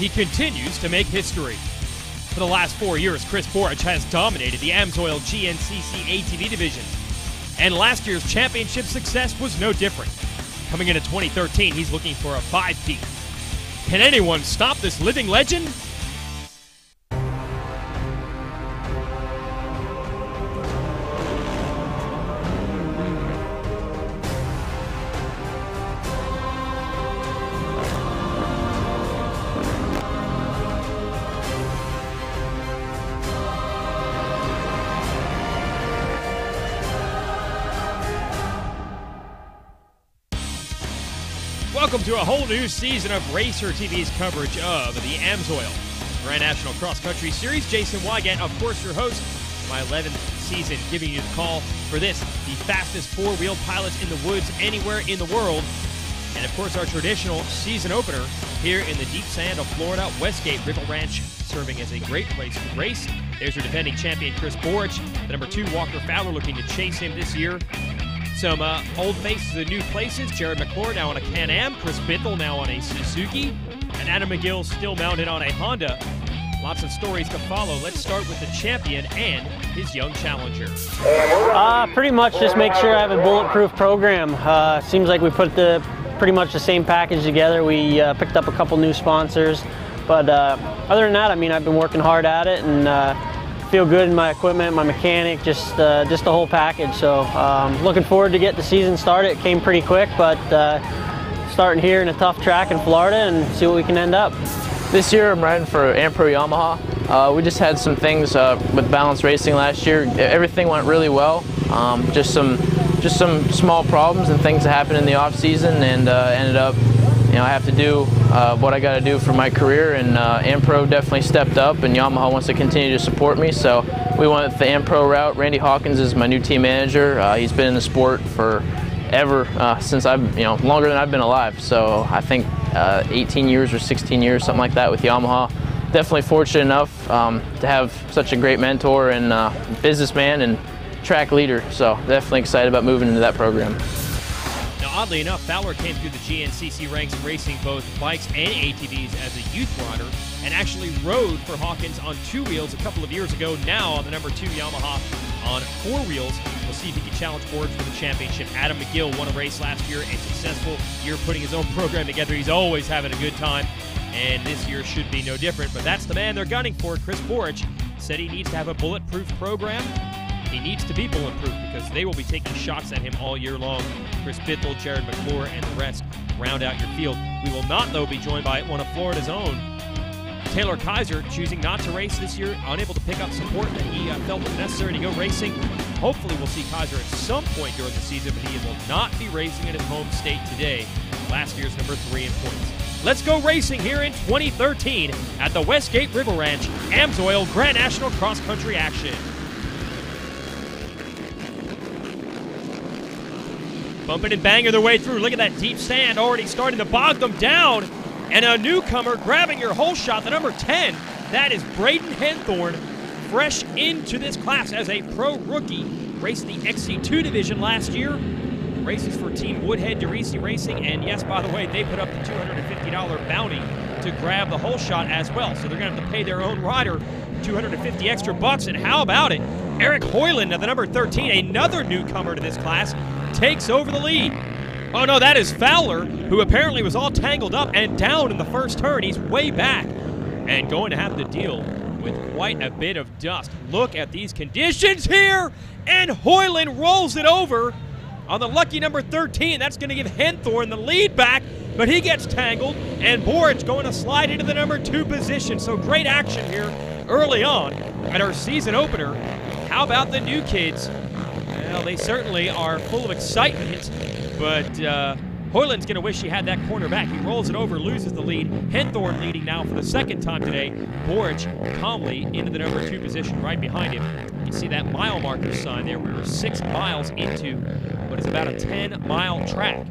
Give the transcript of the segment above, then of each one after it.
he continues to make history. For the last 4 years, Chris Borich has dominated the AMSOIL GNCC ATV division, and last year's championship success was no different. Coming into 2013, he's looking for a 5-peat. Can anyone stop this living legend? Welcome to a whole new season of Racer TV's coverage of the AMSOIL Grand National Cross Country Series. Jason Wygant, of course, your host. My 11th season, giving you the call for this, the fastest four-wheel pilots in the woods anywhere in the world. And, of course, our traditional season opener here in the deep sand of Florida, Westgate River Ranch, serving as a great place to race. There's your defending champion, Chris Borich. The number 2, Walker Fowler, looking to chase him this year. Some old faces in new places. Jared McClure now on a Can-Am. Chris Bithell now on a Suzuki. And Adam McGill still mounted on a Honda. Lots of stories to follow. Let's start with the champion and his young challenger. Pretty much just make sure I have a bulletproof program. Seems like we put pretty much the same package together. We picked up a couple new sponsors. But other than that, I mean, I've been working hard at it and feel good in my equipment, my mechanic, just the whole package. So looking forward to get the season started. It came pretty quick, but starting here in a tough track in Florida and see what we can end up. This year I'm riding for Ampro Yamaha. We just had some things with Balance Racing last year. Everything went really well. Just some small problems and things that happened in the off season, and ended up, I have to do what I got to do for my career, and Ampro definitely stepped up, and Yamaha wants to continue to support me, so we went the Ampro route. Randy Hawkins is my new team manager. He's been in the sport forever, since longer than I've been alive, so I think 18 years or 16 years, something like that with Yamaha. Definitely fortunate enough to have such a great mentor and businessman and track leader, so definitely excited about moving into that program. Oddly enough, Fowler came through the GNCC ranks racing both bikes and ATVs as a youth rider, and actually rode for Hawkins on 2 wheels a couple of years ago. Now on the number 2 Yamaha on 4 wheels. We'll see if he can challenge Borich for the championship. Adam McGill won a race last year, a successful year putting his own program together. He's always having a good time, and this year should be no different. But that's the man they're gunning for. Chris Borich said he needs to have a bulletproof program. He needs to be bulletproof because they will be taking shots at him all year long. Chris Bithell, Jared McClure, and the rest round out your field. We will not, though, be joined by one of Florida's own. Taylor Kaiser choosing not to race this year, unable to pick up support that he felt was necessary to go racing. Hopefully we'll see Kaiser at some point during the season, but he will not be racing in his home state today. Last year's number 3 in points. Let's go racing here in 2013 at the Westgate River Ranch AMSOIL Grand National Cross Country action. Bumping and banging their way through. Look at that deep sand already starting to bog them down. And a newcomer grabbing your whole shot, the number 10. That is Braden Henthorn, fresh into this class as a pro rookie. Raced the XC2 division last year. Races for Team Woodhead DeRisi Racing. And yes, by the way, they put up the $250 bounty to grab the whole shot as well. So they're going to have to pay their own rider $250 extra bucks. And how about it? Eric Hoyland at the number 13, another newcomer to this class, takes over the lead. Oh no, that is Fowler, who apparently was all tangled up and down in the first turn. He's way back and going to have to deal with quite a bit of dust. Look at these conditions here, and Hoyland rolls it over on the lucky number 13. That's going to give Henthorn the lead back, but he gets tangled, and Borich going to slide into the number 2 position. So great action here early on at our season opener. How about the new kids? Well, they certainly are full of excitement, but Hoyland's going to wish he had that corner back. He rolls it over, loses the lead. Henthorn leading now for the 2nd time today. Borich calmly into the number 2 position right behind him. You can see that mile marker sign there. We were 6 miles into what is about a 10-mile track.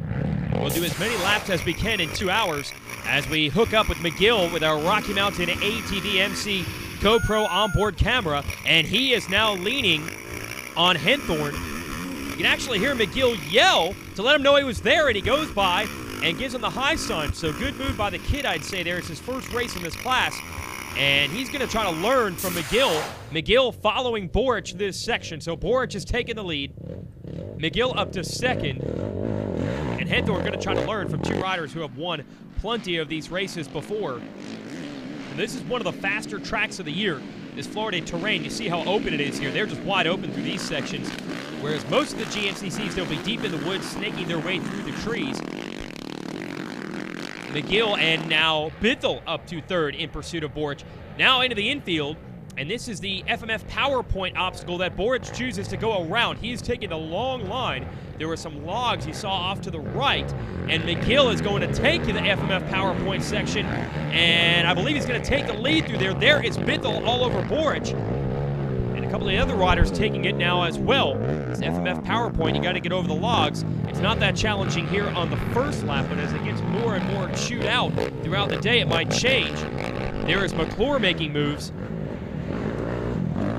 We'll do as many laps as we can in 2 hours as we hook up with McGill with our Rocky Mountain ATV MC GoPro onboard camera, and he is now leaning on Henthorn. You can actually hear McGill yell to let him know he was there, and he goes by and gives him the high sign. So good move by the kid, I'd say there. It's his first race in this class, and he's going to try to learn from McGill. McGill following Boric this section. So Boric is taking the lead. McGill up to second. And Henthorn going to try to learn from two riders who have won plenty of these races before. And this is one of the faster tracks of the year, this Florida terrain. You see how open it is here. They're just wide open through these sections, whereas most of the GNCCs, they'll be deep in the woods, snaking their way through the trees. McGill and now Bithell up to third in pursuit of Boric. Now into the infield, and this is the FMF PowerPoint obstacle that Boric chooses to go around. He's taking the long line. There were some logs he saw off to the right, and McGill is going to take the FMF PowerPoint section, and I believe he's going to take the lead through there. There is Bithell all over Boric, and a couple of the other riders taking it now as well. It's FMF PowerPoint, you got to get over the logs. It's not that challenging here on the first lap, but as it gets more and more chewed out throughout the day, it might change. There is McClure making moves.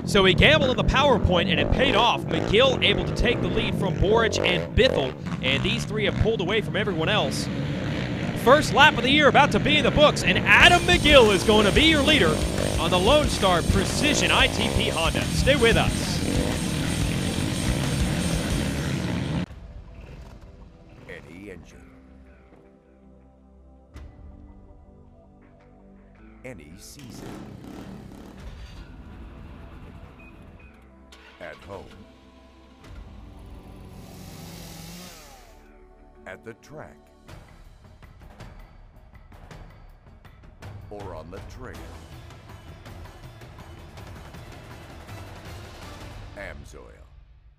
So he gambled on the PowerPoint, and it paid off. McGill able to take the lead from Boric and Bithell, and these three have pulled away from everyone else. First lap of the year about to be in the books, and Adam McGill is going to be your leader on the Lone Star Precision ITP Honda. Stay with us. Any engine, any season, at home, at the track, or on the trail. AMSOIL,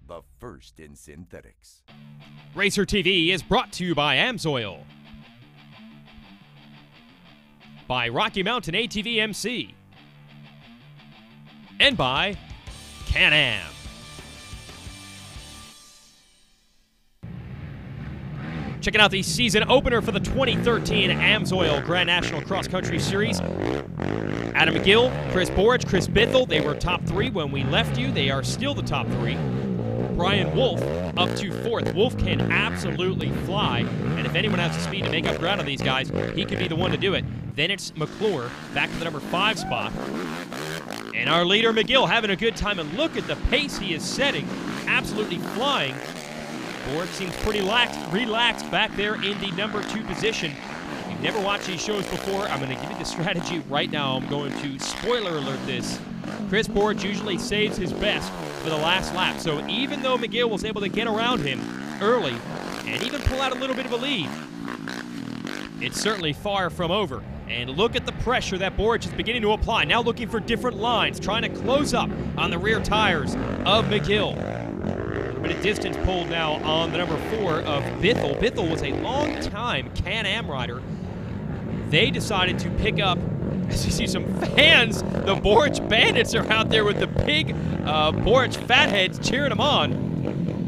the first in synthetics. Racer TV is brought to you by AMSOIL, by Rocky Mountain ATV MC, and by Can-Am. Checking out the season opener for the 2013 AMSOIL Grand National Cross Country Series. Adam McGill, Chris Boric, Chris Bithell, they were top three when we left you. They are still the top three. Brian Wolf up to fourth. Wolf can absolutely fly, and if anyone has the speed to make up ground on these guys, he could be the one to do it. Then it's McClure back to the number 5 spot. And our leader, McGill, having a good time, and look at the pace he is setting. Absolutely flying. Boric seems pretty relaxed back there in the number 2 position. If you've never watched these shows before, I'm going to give you the strategy right now. I'm going to spoiler alert this. Chris Boric usually saves his best for the last lap. So even though McGill was able to get around him early and even pull out a little bit of a lead, it's certainly far from over. And look at the pressure that Boric is beginning to apply. Now looking for different lines, trying to close up on the rear tires of McGill. A bit of distance pulled now on the number 4 of Bithell. Bithell was a long-time Can-Am rider. They decided to pick up, as you see some fans, the Boric Bandits are out there with the big Boric fatheads cheering them on.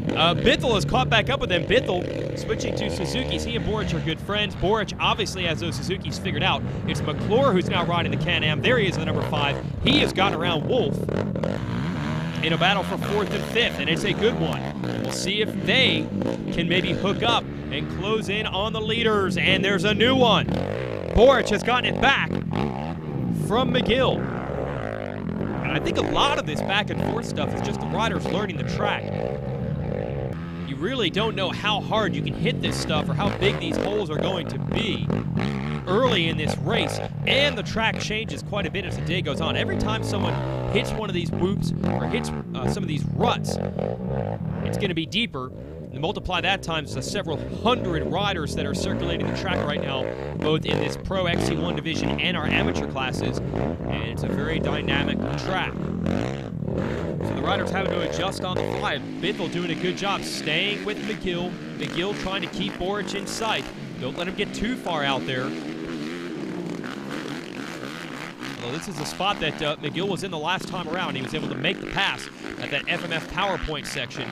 Bithell has caught back up with them. Bithell switching to Suzuki's. He and Boric are good friends. Boric obviously has those Suzuki's figured out. It's McClure who's now riding the Can-Am. There he is in the number 5. He has gotten around Wolf in a battle for 4th and 5th, and it's a good one. We'll see if they can maybe hook up and close in on the leaders, and there's a new one. Boric has gotten it back from McGill. And I think a lot of this back and forth stuff is just the riders learning the track. You really don't know how hard you can hit this stuff or how big these holes are going to be early in this race, and the track changes quite a bit as the day goes on. Every time someone hits one of these whoops or hits some of these ruts, it's going to be deeper. And multiply that times the several hundred riders that are circulating the track right now, both in this Pro XC1 division and our amateur classes, and it's a very dynamic track. So the riders having to adjust on the fly. Bithell doing a good job staying with McGill. McGill trying to keep Boric in sight. Don't let him get too far out there. Well, this is a spot that McGill was in the last time around. He was able to make the pass at that FMF PowerPoint section.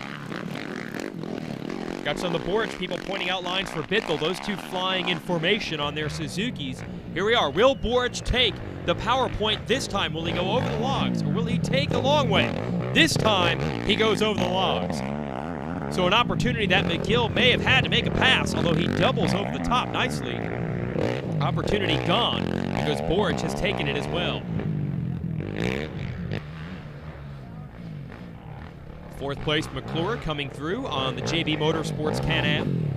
Got some of the Boric people pointing out lines for Bithell. Those two flying in formation on their Suzukis. Here we are. Will Boric take the PowerPoint this time? Will he go over the logs, or will he take the long way? This time, he goes over the logs. So an opportunity that McGill may have had to make a pass, although he doubles over the top nicely. Opportunity gone because Boric has taken it as well. Fourth place, McClure coming through on the JB Motorsports Can-Am.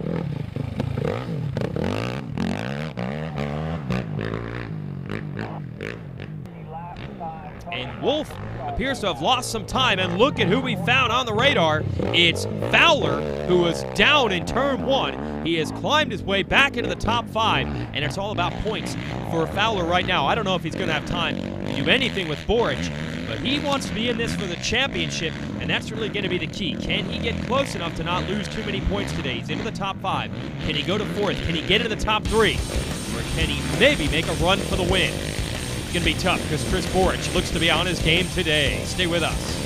And Wolf appears to have lost some time, and look at who we found on the radar. It's Fowler, who was down in turn 1. He has climbed his way back into the top 5, and it's all about points for Fowler right now. I don't know if he's going to have time to do anything with Boric, but he wants to be in this for the championship, and that's really going to be the key. Can he get close enough to not lose too many points today? He's into the top 5. Can he go to 4th? Can he get into the top 3? Or can he maybe make a run for the win? It's going to be tough because Chris Boric looks to be on his game today. Stay with us.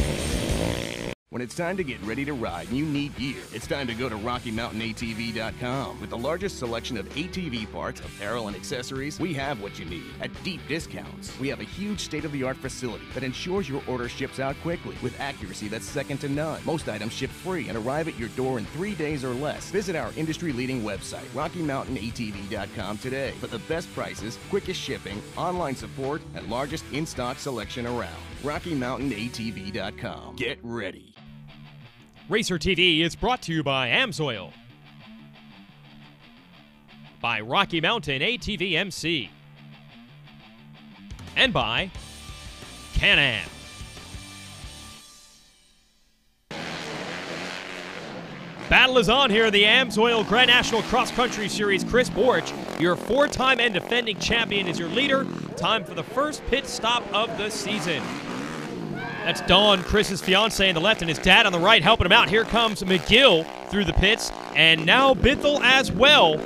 When it's time to get ready to ride and you need gear, it's time to go to RockyMountainATV.com. With the largest selection of ATV parts, apparel, and accessories, we have what you need at deep discounts. We have a huge state-of-the-art facility that ensures your order ships out quickly with accuracy that's second to none. Most items ship free and arrive at your door in 3 days or less. Visit our industry-leading website, RockyMountainATV.com today for the best prices, quickest shipping, online support, and largest in-stock selection around. RockyMountainATV.com. Get ready. Racer TV is brought to you by AMSOIL, by Rocky Mountain ATV MC, and by Can-Am. Battle is on here in the AMSOIL Grand National Cross Country Series. Chris Boric, your 4-time and defending champion, is your leader. Time for the first pit stop of the season. That's Dawn, Chris's fiance, on the left, and his dad on the right helping him out. Here comes McGill through the pits, and now Bithell as well.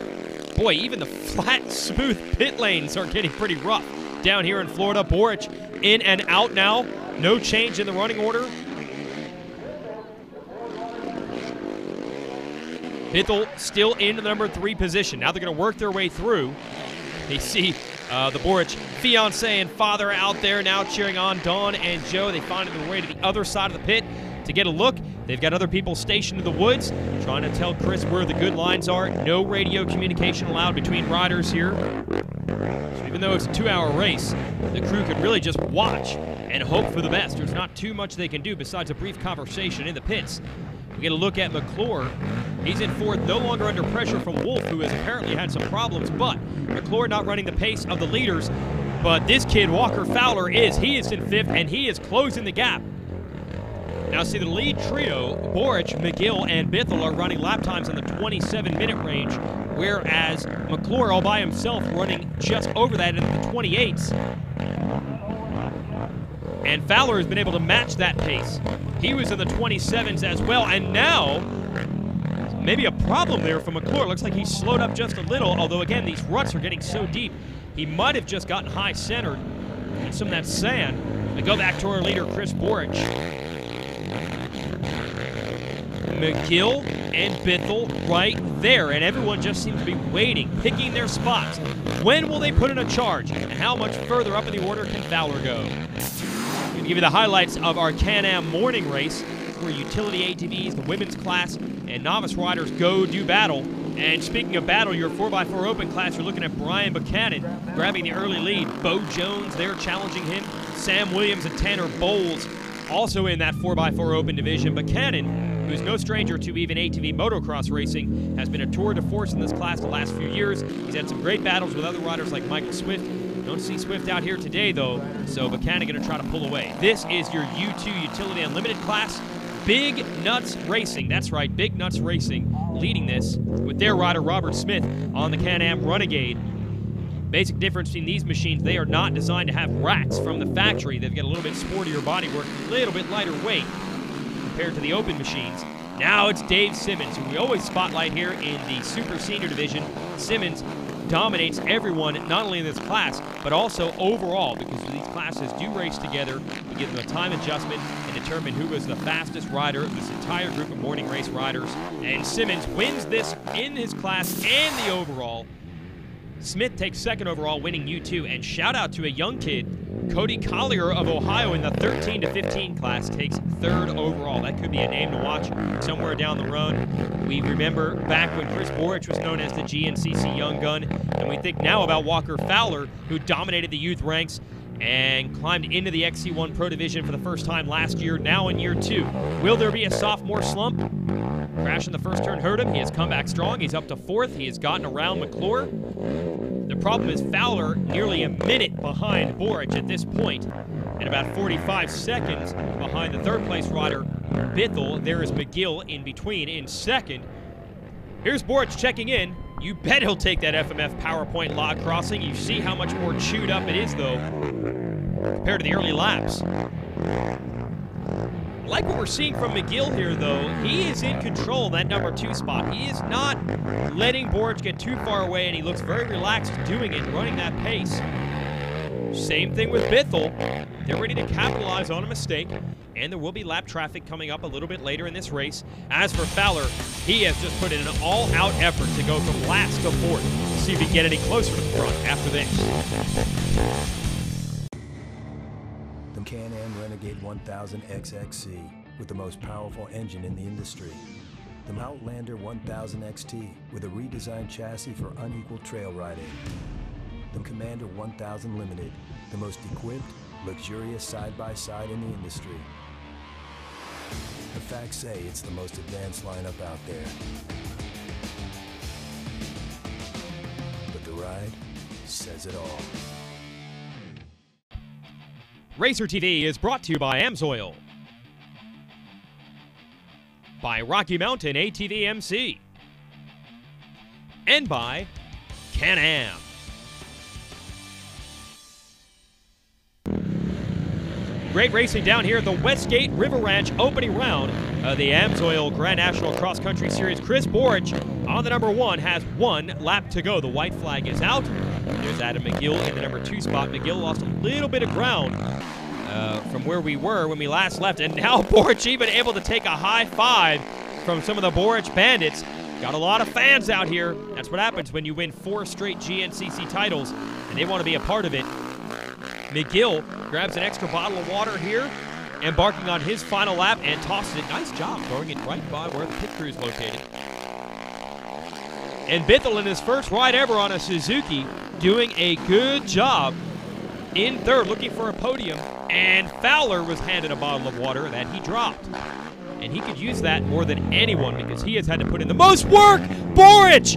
Boy, even the flat, smooth pit lanes are getting pretty rough down here in Florida. Boric in and out now. No change in the running order. Bithell still in the number 3 position. Now they're going to work their way through. They see the Boric fiance and father out there now cheering on Dawn and Joe. They find their way to the other side of the pit to get a look. They've got other people stationed in the woods trying to tell Chris where the good lines are. No radio communication allowed between riders here. So even though it's a 2-hour race, the crew could really just watch and hope for the best. There's not too much they can do besides a brief conversation in the pits. We get a look at McClure. He's in 4th, no longer under pressure from Wolf, who has apparently had some problems, but McClure not running the pace of the leaders. But this kid, Walker Fowler, he is in 5th, and he is closing the gap. Now see the lead trio, Boric, McGill, and Bithell are running lap times in the 27-minute range, whereas McClure all by himself running just over that in the 28s. And Fowler has been able to match that pace. He was in the 27s as well, and now maybe a problem there for McClure. Looks like he's slowed up just a little, although again, these ruts are getting so deep. He might have just gotten high-centered in some of that sand. We go back to our leader, Chris Boric. McGill and Bithell right there, and everyone just seems to be waiting, picking their spots. When will they put in a charge, and how much further up in the order can Fowler go? I'm going to give you the highlights of our Can-Am morning race, where utility ATVs, the women's class, and novice riders go do battle. And speaking of battle, your 4x4 open class, you're looking at Brian Buchanan grabbing the early lead. Bo Jones there challenging him. Sam Williams and Tanner Bowles also in that 4x4 open division. Buchanan, who's no stranger to even ATV motocross racing, has been a tour de force in this class the last few years. He's had some great battles with other riders like Michael Swift. Don't see Swift out here today, though, so Buchanan going to try to pull away. This is your U2 Utility Unlimited class. Big Nuts Racing, that's right, Big Nuts Racing, leading this with their rider Robert Smith on the Can-Am Renegade. Basic difference between these machines, they are not designed to have racks from the factory. They've got a little bit sportier bodywork, a little bit lighter weight compared to the open machines. Now it's Dave Simmons, who we always spotlight here in the Super Senior Division. Simmons dominates everyone, not only in this class, but also overall, because these classes do race together to give them a time adjustment and determine who was the fastest rider of this entire group of morning race riders. And Simmons wins this in his class and the overall. Smith takes 2nd overall, winning U2, and shout out to a young kid Cody Collier of Ohio in the 13 to 15 class takes 3rd overall. That could be a name to watch somewhere down the road. We remember back when Chris Borich was known as the GNCC Young Gun, and we think now about Walker Fowler, who dominated the youth ranks and climbed into the XC1 Pro Division for the first time last year, now in year 2. Will there be a sophomore slump? Crash in the first turn hurt him. He has come back strong. He's up to 4th. He has gotten around McClure. The problem is Fowler nearly a minute behind Borich at this point, and about 45 seconds behind the 3rd place rider, Bithell. There is McGill in between in 2nd. Here's Borich checking in. You bet he'll take that FMF PowerPoint log crossing. You see how much more chewed up it is, though, compared to the early laps. Like what we're seeing from McGill here, though, he is in control of that number 2 spot. He is not letting Borich get too far away, and he looks very relaxed doing it, running that pace. Same thing with Bithell. They're ready to capitalize on a mistake, and there will be lap traffic coming up a little bit later in this race. As for Fowler, he has just put in an all-out effort to go from last to 4th. See if he can get any closer to the front after this. The Can-Am Renegade 1000 XXC with the most powerful engine in the industry. The Outlander 1000 XT with a redesigned chassis for unequal trail riding. The Commander 1000 Limited, the most equipped, luxurious side-by-side in the industry. The facts say it's the most advanced lineup out there. But the ride says it all. Racer TV is brought to you by AMSOIL, by Rocky Mountain ATV MC, and by Can-Am. Great racing down here at the Westgate River Ranch opening round of the AMSOIL Grand National Cross Country Series. Chris Borich on the number 1 has 1 lap to go. The white flag is out. There's Adam McGill in the number 2 spot. McGill lost a little bit of ground from where we were when we last left, and now Borich even able to take a high 5 from some of the Borich bandits. Got a lot of fans out here. That's what happens when you win 4 straight GNCC titles, and they want to be a part of it. McGill grabs an extra bottle of water here, embarking on his final lap, and tosses it. Nice job throwing it right by where the pit crew is located. And Bithell in his first ride ever on a Suzuki, doing a good job in 3rd, looking for a podium. And Fowler was handed a bottle of water that he dropped. And he could use that more than anyone because he has had to put in the most work. Borich!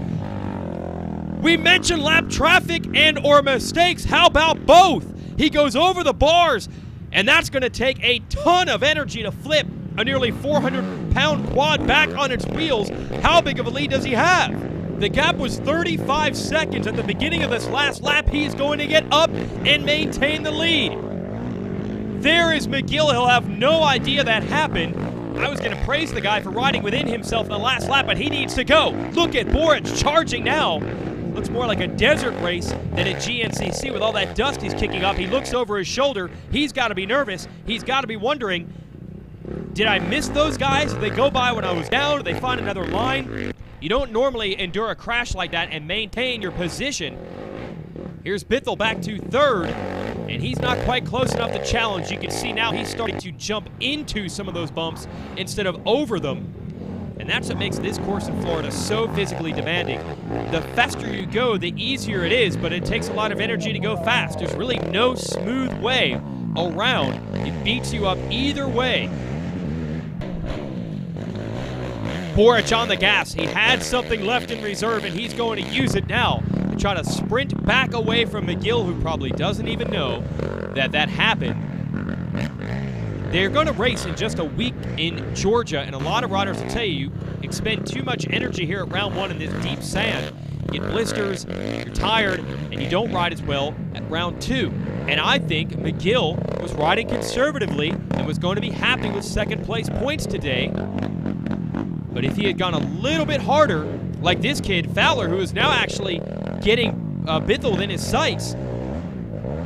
We mentioned lap traffic and or mistakes. How about both? He goes over the bars, and that's going to take a ton of energy to flip a nearly 400-pound quad back on its wheels. How big of a lead does he have? The gap was 35 seconds at the beginning of this last lap. He's going to get up and maintain the lead. There is McGill. He'll have no idea that happened. I was going to praise the guy for riding within himself in the last lap, but he needs to go. Look at Borich charging now. Looks more like a desert race than a GNCC with all that dust he's kicking up. He looks over his shoulder. He's got to be nervous. He's got to be wondering, did I miss those guys? Did they go by when I was down? Did they find another line? You don't normally endure a crash like that and maintain your position. Here's Bithell back to 3rd, and he's not quite close enough to challenge. You can see now he's starting to jump into some of those bumps instead of over them. And that's what makes this course in Florida so physically demanding. The faster you go, the easier it is, but it takes a lot of energy to go fast. There's really no smooth way around. It beats you up either way. Borich on the gas. He had something left in reserve, and he's going to use it now to try to sprint back away from McGill, who probably doesn't even know that that happened. They're going to race in just a week in Georgia, and a lot of riders will tell you expend too much energy here at round 1 in this deep sand. You get blisters, you're tired, and you don't ride as well at round 2. And I think McGill was riding conservatively and was going to be happy with 2nd place points today. But if he had gone a little bit harder, like this kid, Fowler, who is now actually getting Bithell within his sights,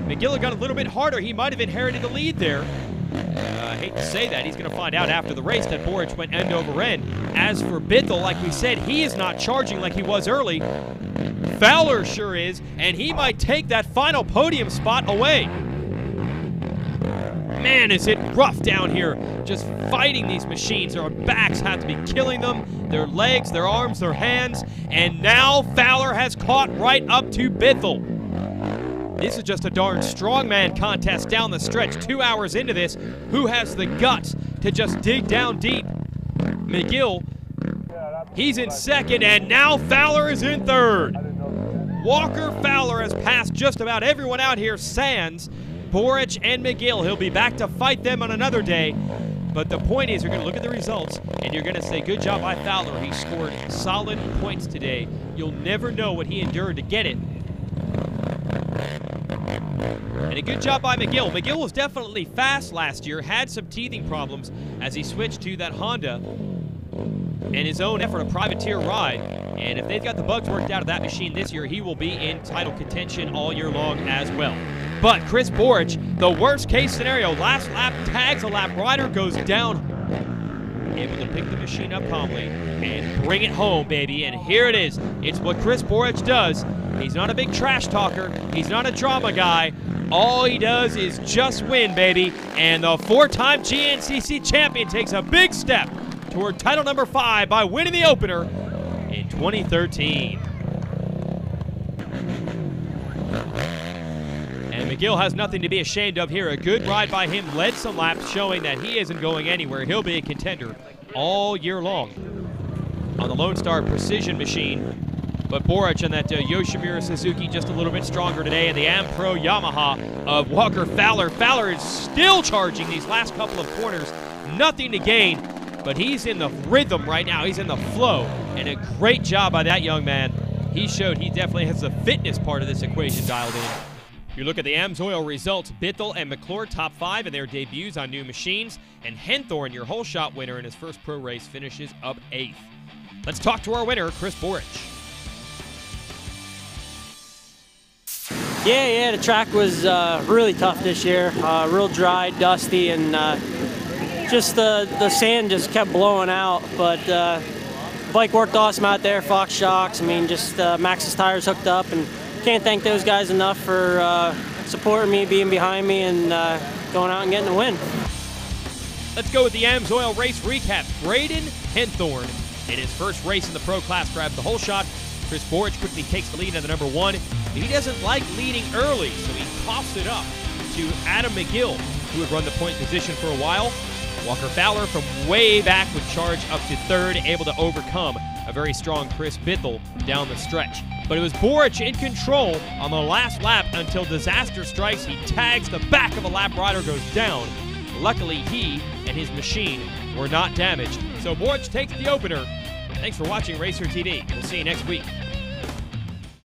McGill had gone a little bit harder, he might have inherited the lead there. I hate to say that. He's going to find out after the race that Borich went end over end. As for Bithell, like we said, he is not charging like he was early. Fowler sure is, and he might take that final podium spot away. Man, is it rough down here just fighting these machines. Their backs have to be killing them, their legs, their arms, their hands, and now Fowler has caught right up to Bithell. This is just a darn strongman contest down the stretch. 2 hours into this, who has the guts to just dig down deep? McGill, he's in second, and now Fowler is in third. Walker Fowler has passed just about everyone out here, sans Boric and McGill. He'll be back to fight them on another day. But the point is, you're going to look at the results, and you're going to say, good job by Fowler. He scored solid points today. You'll never know what he endured to get it. And a good job by McGill. McGill was definitely fast last year, had some teething problems as he switched to that Honda and his own effort, a privateer ride. And if they've got the bugs worked out of that machine this year, he will be in title contention all year long as well. But Chris Boric, the worst case scenario, last lap, tags a lap rider, goes down, able to pick the machine up calmly and bring it home, baby. And here it is. It's what Chris Boric does. He's not a big trash talker. He's not a drama guy. All he does is just win, baby. And the four-time GNCC champion takes a big step toward title number 5 by winning the opener in 2013. And McGill has nothing to be ashamed of here. A good ride by him, led some laps, showing that he isn't going anywhere. He'll be a contender all year long on the Lone Star Precision machine. But Boric and that Yoshimura Suzuki just a little bit stronger today, and the Am-Pro Yamaha of Walker Fowler. Fowler is still charging these last couple of corners. Nothing to gain, but he's in the rhythm right now. He's in the flow, and a great job by that young man. He showed he definitely has the fitness part of this equation dialed in. You look at the AMSOIL results, Bithell and McClure top 5 in their debuts on new machines, and Henthorn, your whole shot winner in his first pro race, finishes up 8th. Let's talk to our winner, Chris Boric. Yeah, the track was really tough this year. Real dry, dusty, and just the sand just kept blowing out. But bike worked awesome out there, Fox shocks. I mean, just Max's tires hooked up, and can't thank those guys enough for supporting me, being behind me, and going out and getting the win. Let's go with the AMSOIL race recap. Braden Henthorn, in his first race in the pro class, grabs the whole shot. Chris Boric quickly takes the lead in the number 1. He doesn't like leading early, so he coughs it up to Adam McGill, who had run the point position for a while. Walker Fowler from way back would charge up to 3rd, able to overcome a very strong Chris Bithell down the stretch. But it was Boric in control on the last lap until disaster strikes. He tags the back of a lap rider, goes down. Luckily, he and his machine were not damaged. So Boric takes the opener. Thanks for watching Racer TV. We'll see you next week.